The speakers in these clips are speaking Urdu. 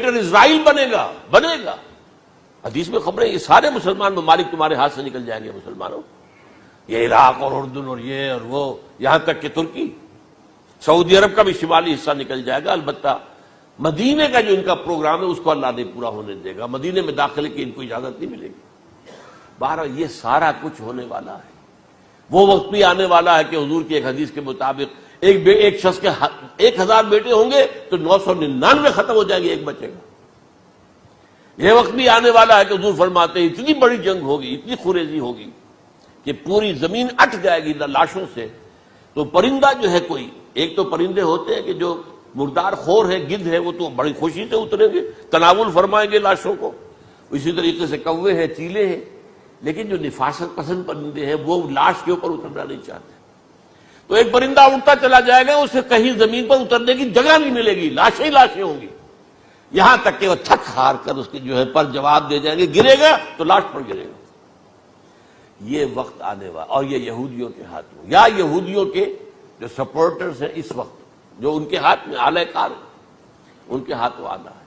ڈکٹیٹر اسرائیل بنے گا. حدیث میں خبریں یہ سارے مسلمان ممالک تمہارے ہاتھ سے نکل جائیں گے مسلمانوں. یہ عراق اور اردن اور یہ اور وہ، یہاں تک کہ ترکی، سعودی عرب کا بھی شمالی حصہ نکل جائے گا. البتہ مدینے کا جو ان کا پروگرام ہے اس کو اللہ نہیں پورا ہونے دے گا. مدینے میں داخلے کی ان کو اجازت نہیں ملے گی. بہرحال یہ سارا کچھ ہونے والا ہے. وہ وقت بھی آنے والا ہے کہ حضور کی ایک حدیث کے مطابق ایک شخص کے 1000 بیٹے ہوں گے تو 999 ختم ہو جائیں گے، ایک بچے گا. یہ وقت بھی آنے والا ہے کہ حضور فرماتے ہیں اتنی بڑی جنگ ہوگی، اتنی خوریزی ہوگی کہ پوری زمین اٹ جائے گی لاشوں سے. تو پرندہ جو ہے کوئی، ایک تو پرندے ہوتے ہیں کہ جو مردار خور ہے، گدھ ہے، وہ تو بڑی خوشی سے اتریں گے، تناول فرمائیں گے لاشوں کو. اسی طریقے سے کوے ہیں، چیلے ہیں. لیکن جو نفاست پسند پرندے ہیں وہ لاش کے اوپر اترنا نہیں چاہتے. تو ایک پرندہ اڑتا چلا جائے گا، اسے کہیں زمین پر اترنے کی جگہ نہیں ملے گی، لاشیں ہی لاشیں ہوں گی، یہاں تک کہ وہ تھک ہار کر اس کے جو ہے پر جواب دے جائیں گے. گرے گا تو لاش پر گرے گا. یہ وقت آنے والا، اور یہ یہودیوں کے ہاتھ میں، یا یہودیوں کے جو سپورٹرز ہیں اس وقت، جو ان کے ہاتھ میں اعلی کار ہیں، ان کے ہاتھ آنا ہے.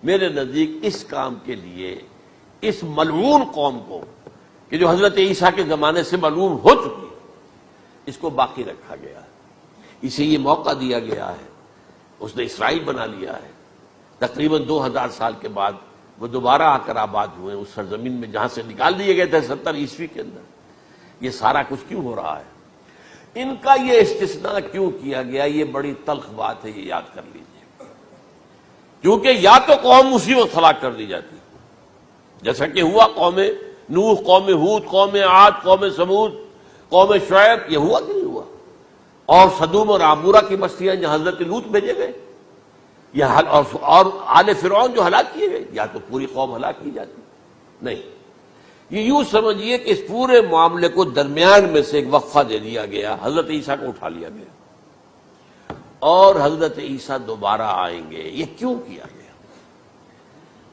میرے نزدیک اس کام کے لیے اس ملعون قوم کو، کہ جو حضرت عیسیٰ کے زمانے سے ملعون ہو چکی ہے، اس کو باقی رکھا گیا ہے. اسے یہ موقع دیا گیا ہے. اس نے اسرائیل بنا لیا ہے. تقریباً 2000 سال کے بعد وہ دوبارہ آ کر آباد ہوئے اس سرزمین میں جہاں سے نکال دیے گئے تھے 70 عیسوی کے اندر. یہ سارا کچھ کیوں ہو رہا ہے؟ ان کا یہ استثناء کیوں کیا گیا؟ یہ بڑی تلخ بات ہے، یہ یاد کر لیجیے. کیونکہ یا تو قوم اسی وقت ہلاک کر دی جاتی، جیسا کہ ہوا قوم نوح، قوم ہود، قوم عاد، قوم سمود، قوم شعیب. یہ ہوا کہ نہیں ہوا؟ اور سدوم اور عمورہ کی بستیاں جہاں حضرت لوط بھیجے گئے، اور آل فرعون جو ہلاک کیے گئے. یا تو پوری قوم ہلاک کی جاتی، نہیں. یہ یوں سمجھیے کہ اس پورے معاملے کو درمیان میں سے ایک وقفہ دے دیا گیا. حضرت عیسیٰ کو اٹھا لیا گیا اور حضرت عیسیٰ دوبارہ آئیں گے. یہ کیوں کیا گیا؟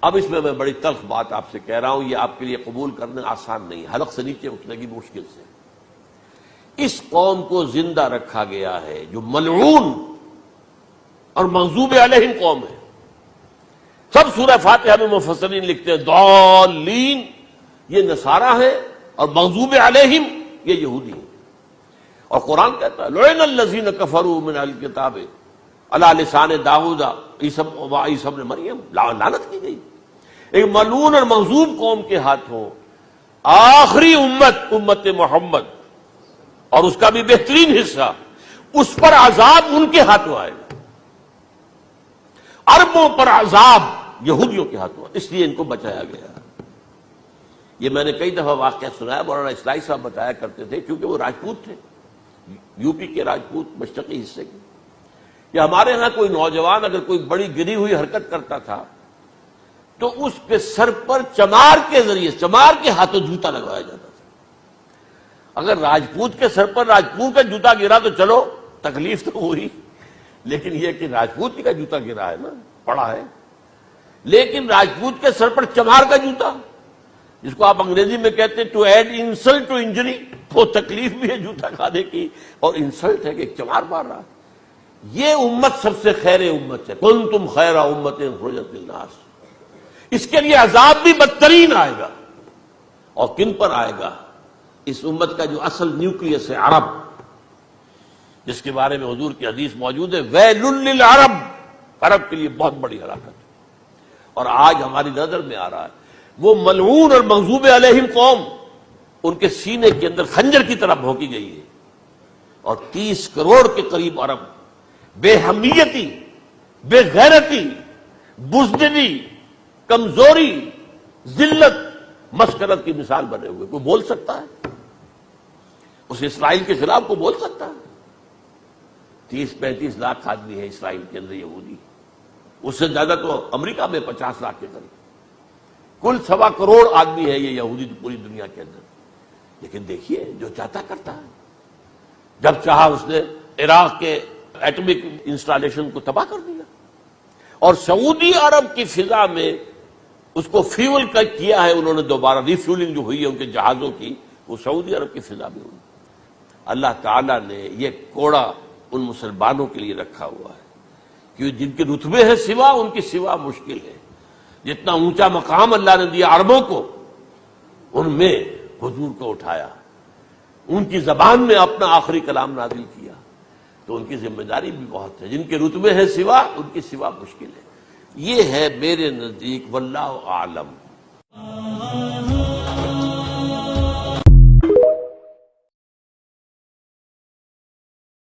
اب اس میں بڑی تلخ بات آپ سے کہہ رہا ہوں، یہ آپ کے لیے قبول کرنا آسان نہیں، حلق سے نیچے اٹھنے کی مشکل سے. اس قوم کو زندہ رکھا گیا ہے جو ملعون اور مغضوب علیہم قوم ہے. سب سورہ فاتحہ میں مفسرین لکھتے ہیں ضالین یہ نصارہ ہیں اور مغضوب علیہم یہ یہودی ہیں. اور قرآن کہتا ہے لعن الذین کفروا من اہل الکتاب علی لسان داؤد عیسی ابن مریم، لعنت کی گئی. ایک ملعون اور مغضوب قوم کے ہاتھوں آخری امت محمد اور اس کا بھی بہترین حصہ، اس پر عذاب ان کے ہاتھوں آئے گا. اربوں پر عذاب یہودیوں کے ہاتھوں، اس لیے ان کو بچایا گیا. یہ میں نے کئی دفعہ واقعہ سنایا، مولانا اسلائی صاحب بتایا کرتے تھے، کیونکہ وہ راجپوت تھے، یو پی کے راجپوت، مشرقی حصے کے. کہ ہمارے ہاں کوئی نوجوان اگر کوئی بڑی گری ہوئی حرکت کرتا تھا تو اس کے سر پر چمار کے ذریعے، چمار کے ہاتھوں جوتا لگوایا جاتا تھا. اگر راجپوت کے سر پر راجپوت کا جوتا گرا تو چلو تکلیف تو ہوئی، لیکن یہ کہ راجپوت کا جوتا گرا ہے نا، پڑا ہے. لیکن راجپوت کے سر پر چمار کا جوتا، جس کو آپ انگریزی میں کہتے ہیں to add insult to injury, تو تکلیف بھی ہے جوتا کھانے کی اور انسلٹ ہے کہ ایک چمار مار رہا. یہ امت سب سے خیر امت ہے، کنتم خیر امت اخرجت للناس. اس کے لیے عذاب بھی بدترین آئے گا. اور کن پر آئے گا؟ اس امت کا جو اصل نیوکلیس ہے عرب، جس کے بارے میں حضور کی حدیث موجود ہے ویل للعرب، عرب کے لیے بہت بڑی ہلاکت. اور آج ہماری نظر میں آ رہا ہے وہ ملعون اور مغضوب علیہم قوم، ان کے سینے کے اندر خنجر کی طرح بھونکی گئی ہے. اور 30 کروڑ کے قریب عرب بے حمیتی، بے غیرتی، بزدلی، کمزوری، ذلت، مسکرت کی مثال بنے ہوئے. کوئی بول سکتا ہے اس اسرائیل کے خلاف؟ کوئی بول سکتا ہے؟ 30-35 لاکھ آدمی ہے اسرائیل کے اندر یہودی، اس سے زیادہ تو امریکہ میں 50 لاکھ کے قریب. کل 1.25 کروڑ آدمی ہے یہ یہودی پوری دنیا کے اندر. لیکن دیکھیے جو چاہتا کرتا ہے. جب چاہا اس نے عراق کے ایٹمک انسٹالیشن کو تباہ کر دیا، اور سعودی عرب کی فضا میں اس کو فیول کیا ہے انہوں نے. دوبارہ ری فیولنگ جو ہوئی ہے ان کے جہازوں کی، وہ سعودی عرب کی فضا میں ہوئی. اللہ تعالیٰ نے یہ کوڑا ان مسلمانوں کے لیے رکھا ہوا ہے کہ جن کے رتبے ہیں سوا، ان کی سوا مشکل ہے. جتنا اونچا مقام اللہ نے دیا عربوں کو، ان میں حضور کو اٹھایا، ان کی زبان میں اپنا آخری کلام نازل کیا، تو ان کی ذمہ داری بھی بہت ہے. جن کے رتبے ہیں سوا، ان کی سوا مشکل ہے. یہ ہے میرے نزدیک واللہ اعلم